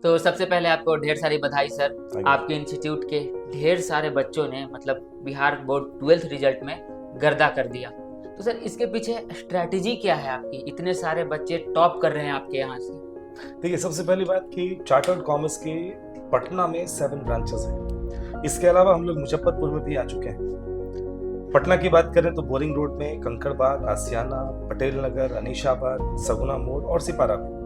तो सबसे पहले आपको ढेर सारी बधाई सर। Thank you. आपके इंस्टीट्यूट के ढेर सारे बच्चों ने मतलब बिहार बोर्ड 12th रिजल्ट में गर्दा कर दिया। तो सर इसके पीछे स्ट्रैटेजी क्या है आपकी? इतने सारे बच्चे टॉप कर रहे हैं आपके यहाँ से। देखिए, सबसे पहली बात कि चार्टर्ड कॉमर्स के पटना में 7 ब्रांचेस हैं। इसके अलावा हम लोग मुजफ्फरपुर में भी आ चुके हैं। पटना की बात करें तो बोरिंग रोड में कंकड़बाग, आसियाना, पटेल नगर, अनीशाबाद, सगुना मोड़ और सिपारा में।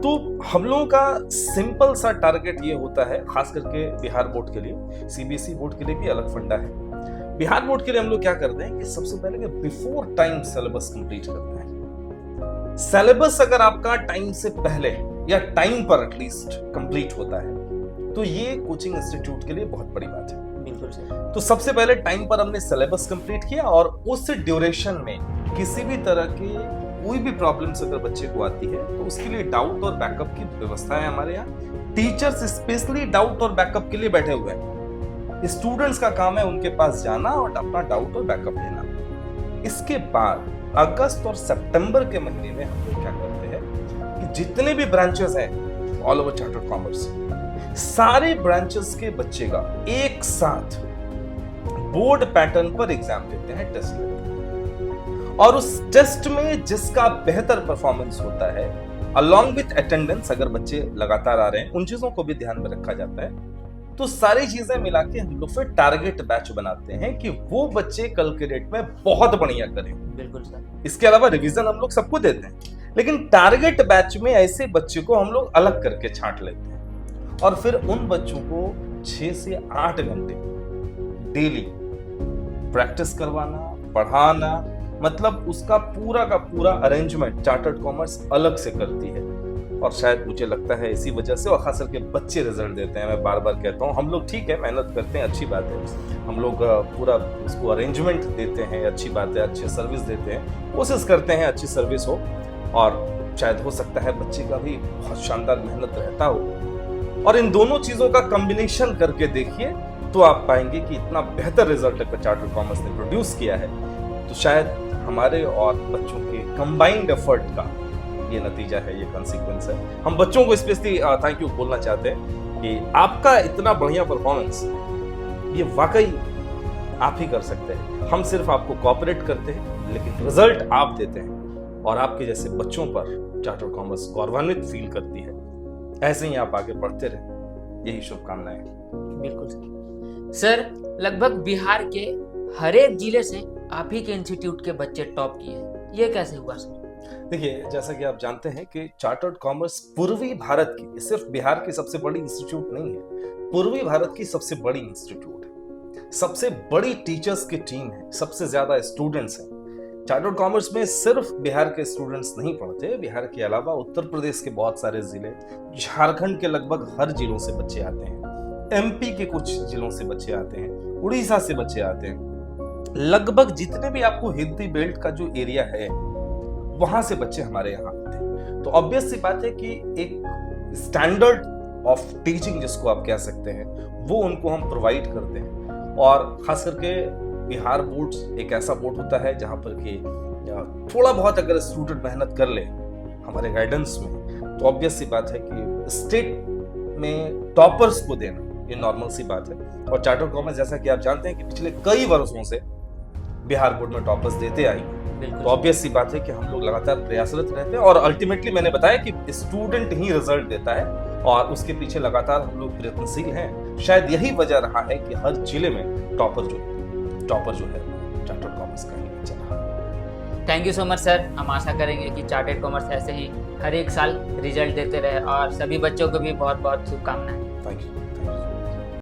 तो हम लोगों का सिंपल सा टारगेट ये होता है, खास करके बिहार बोर्ड के लिए। सीबीएसई बोर्ड के लिए भी अलग फंडा है। बिहार बोर्ड के लिए हम लोग क्या करते हैं कि सबसे पहले बिफोर टाइम सिलेबस कंप्लीट करते हैं। सिलेबस अगर आपका टाइम से पहले या टाइम पर एटलीस्ट कंप्लीट होता है तो ये कोचिंग इंस्टीट्यूट के लिए बहुत बड़ी बात है। बिल्कुल सर। तो सबसे पहले टाइम पर हमने सिलेबस कंप्लीट किया और उस ड्यूरेशन में किसी भी तरह की कोई भी प्रॉब्लम्स अगर बच्चे को आती है तो उसके लिए डाउट और बैकअप की व्यवस्था है हमारे यहाँ। टीचर्स स्पेशली डाउट और बैकअप के लिए बैठे हुए हैं। स्टूडेंट्स का काम है उनके पास जाना और अपना डाउट और बैकअप लेना। इसके बाद अगस्त और सितंबर के महीने में हम लोग क्या करते हैं कि जितने भी ब्रांचेस हैं ऑल ओवर चार्टर्ड कॉमर्स, सारे ब्रांचेस के बच्चे का एक साथ बोर्ड पैटर्न पर एग्जाम देते हैं, टेस्ट लेते हैं। और उस टेस्ट में जिसका बेहतर परफॉर्मेंस होता है, अलॉन्ग विथ अटेंडेंस, अगर बच्चे लगातार आ रहे हैं उन चीजों को भी ध्यान में रखा जाता है। तो सारी चीजें मिला के हम लोग फिर टारगेट बैच बनाते हैं कि वो बच्चे कल के डेट में बहुत बढ़िया करें। बिल्कुल सर। इसके अलावा रिवीजन हम लोग सबको देते हैं, लेकिन टारगेट बैच में ऐसे बच्चे को हम लोग अलग करके छांट लेते हैं और फिर उन बच्चों को 6 से 8 घंटे डेली प्रैक्टिस करवाना, पढ़ाना, मतलब उसका पूरा का पूरा अरेंजमेंट चार्टर्ड कॉमर्स अलग से करती है। और शायद मुझे लगता है इसी वजह से और खास करके बच्चे रिजल्ट देते हैं। मैं बार बार कहता हूँ, हम लोग ठीक है मेहनत करते हैं, अच्छी बात है, हम लोग पूरा उसको अरेंजमेंट देते हैं, अच्छी बात है, अच्छी सर्विस देते हैं, कोशिश करते हैं अच्छी सर्विस हो। और शायद हो सकता है बच्चे का भी बहुत शानदार मेहनत रहता हो। और इन दोनों चीजों का कॉम्बिनेशन करके देखिए तो आप पाएंगे कि इतना बेहतर रिजल्ट अगर चार्टर्ड कॉमर्स ने प्रोड्यूस किया है तो शायद हमारे और बच्चों के कंबाइंड एफर्ट का ये नतीजा है, ये कॉन्सिक्वेंस है। हम बच्चों को स्पेशली थैंक यू बोलना चाहते हैं कि आपका इतना बढ़िया परफॉर्मेंस ये वाकई आप ही कर सकते हैं। हम सिर्फ आपको कोऑपरेट करते हैं, लेकिन रिजल्ट आप देते हैं और आपके जैसे बच्चों पर चार्टर्ड कॉमर्स गौरवान्वित फील करती है। ऐसे ही आप आगे बढ़ते रहे, यही शुभकामनाएं। बिल्कुल सर। लगभग बिहार के हर एक जिले से आप ही के इंस्टीट्यूट के बच्चे टॉप किए, ये कैसे हुआ सर? देखिए, जैसा कि आप जानते हैं कि चार्टर्ड कॉमर्स पूर्वी भारत की, सिर्फ बिहार की सबसे बड़ी इंस्टीट्यूट नहीं है, पूर्वी भारत की सबसे बड़ी इंस्टीट्यूट है। सबसे बड़ी टीचर्स की टीम है, सबसे ज्यादा स्टूडेंट्स हैं। चार्टर्ड कॉमर्स में सिर्फ बिहार के स्टूडेंट्स नहीं पढ़ते, बिहार के अलावा उत्तर प्रदेश के बहुत सारे जिले, झारखंड के लगभग हर जिलों से बच्चे आते हैं, एमपी के कुछ जिलों से बच्चे आते हैं, उड़ीसा से बच्चे आते हैं। लगभग जितने भी आपको हिंदी बेल्ट का जो एरिया है वहां से बच्चे हमारे यहाँ आते हैं। तो ऑब्वियस सी बात है कि एक स्टैंडर्ड ऑफ टीचिंग जिसको आप कह सकते हैं वो उनको हम प्रोवाइड करते हैं। और खास करके बिहार बोर्ड एक ऐसा बोर्ड होता है जहां पर कि थोड़ा बहुत अगर स्टूडेंट मेहनत कर ले हमारे गाइडेंस में तो ऑब्वियस सी बात है कि स्टेट में टॉपर्स को देना ये नॉर्मल सी बात है। और चार्टर्ड कॉमर्स जैसा कि आप जानते हैं कि पिछले कई वर्षों से बिहार बोर्ड में टॉपर्स देते आई हैं। तो ऑब्वियस सी बात है कि हम लोग लगातार प्रयासरत रहते हैं और अल्टीमेटली मैंने बताया कि स्टूडेंट ही रिजल्ट देता है और उसके पीछे लगातार हम लोग प्रयत्नशील हैं। शायद यही वजह रहा है कि हर जिले में टॉपर जो है चार्टर्ड कॉमर्स का ही चला। Thank you so much sir. हम आशा करेंगे कि चार्टर्ड कॉमर्स ऐसे ही हर एक साल रिजल्ट देते रहे और सभी बच्चों को भी बहुत बहुत शुभकामनाएं। Thank you.